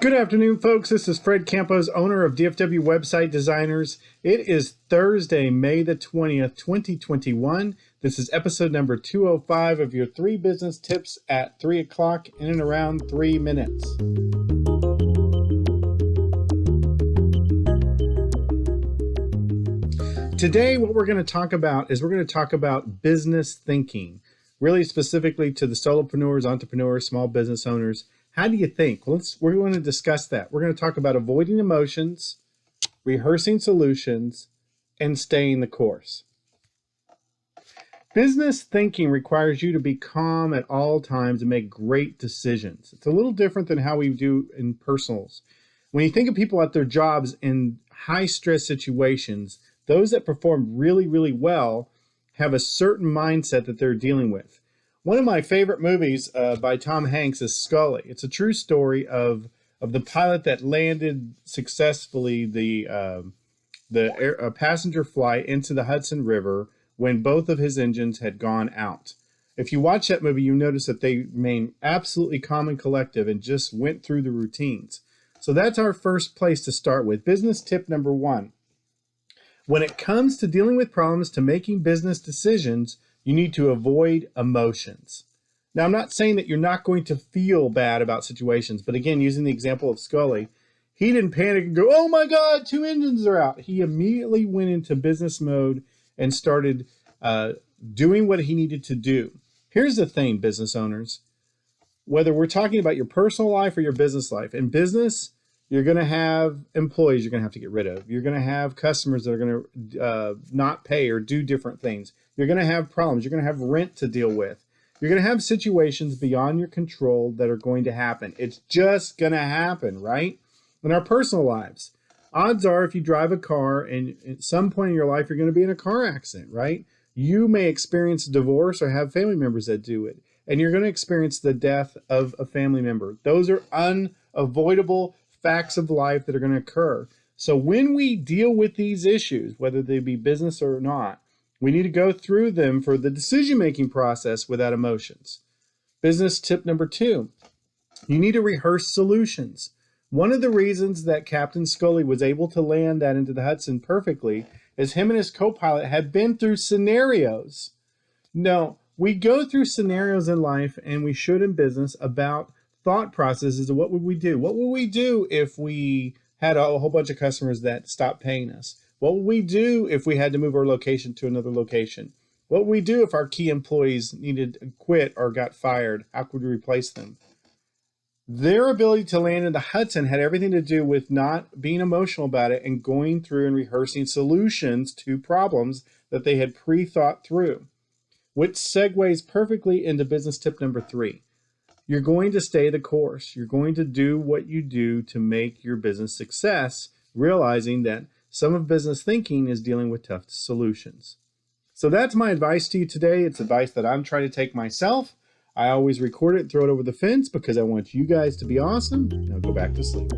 Good afternoon, folks. This is Fred Campos, owner of DFW Website Designers. It is Thursday, May the 20th, 2021. This is episode number 205 of your 3 business tips at 3 o'clock in and around 3 minutes. Today, what we're going to talk about business thinking, really specifically to the solopreneurs, entrepreneurs, small business owners. How do you think? Well, we're going to discuss that. We're going to talk about avoiding emotions, rehearsing solutions, and staying the course. Business thinking requires you to be calm at all times and make great decisions. It's a little different than how we do in personals. When you think of people at their jobs in high stress situations, those that perform really, really well have a certain mindset that they're dealing with. One of my favorite movies by Tom Hanks is Sully. It's a true story of the pilot that landed successfully the passenger flight into the Hudson River when both of his engines had gone out. If you watch that movie, you notice that they remain absolutely calm and collective and just went through the routines. So that's our first place to start with. Business tip number 1. When it comes to dealing with problems, to making business decisions, you need to avoid emotions. Now, I'm not saying that you're not going to feel bad about situations, but again, using the example of Sully, he didn't panic and go, oh my God, 2 engines are out. He immediately went into business mode and started doing what he needed to do. Here's the thing, business owners, whether we're talking about your personal life or your business life, in business, you're going to have employees you're going to have to get rid of. You're going to have customers that are going to not pay or do different things. You're going to have problems. You're going to have rent to deal with. You're going to have situations beyond your control that are going to happen. It's just going to happen, right? In our personal lives, odds are if you drive a car and at some point in your life, you're going to be in a car accident, right? You may experience divorce or have family members that do it. And you're going to experience the death of a family member. Those are unavoidable facts of life that are going to occur. So when we deal with these issues, whether they be business or not, we need to go through them for the decision-making process without emotions. Business tip number 2, you need to rehearse solutions. One of the reasons that Captain Scully was able to land that into the Hudson perfectly is him and his co-pilot had been through scenarios. No, we go through scenarios in life, and we should in business, about thought processes of what would we do? What would we do if we had a whole bunch of customers that stopped paying us? What would we do if we had to move our location to another location? What would we do if our key employees needed to quit or got fired? How could we replace them? Their ability to land in the Hudson had everything to do with not being emotional about it and going through and rehearsing solutions to problems that they had pre-thought through, which segues perfectly into business tip number 3. You're going to stay the course. You're going to do what you do to make your business success, realizing that some of business thinking is dealing with tough solutions. So that's my advice to you today. It's advice that I'm trying to take myself. I always record it and throw it over the fence because I want you guys to be awesome. Now go back to sleep.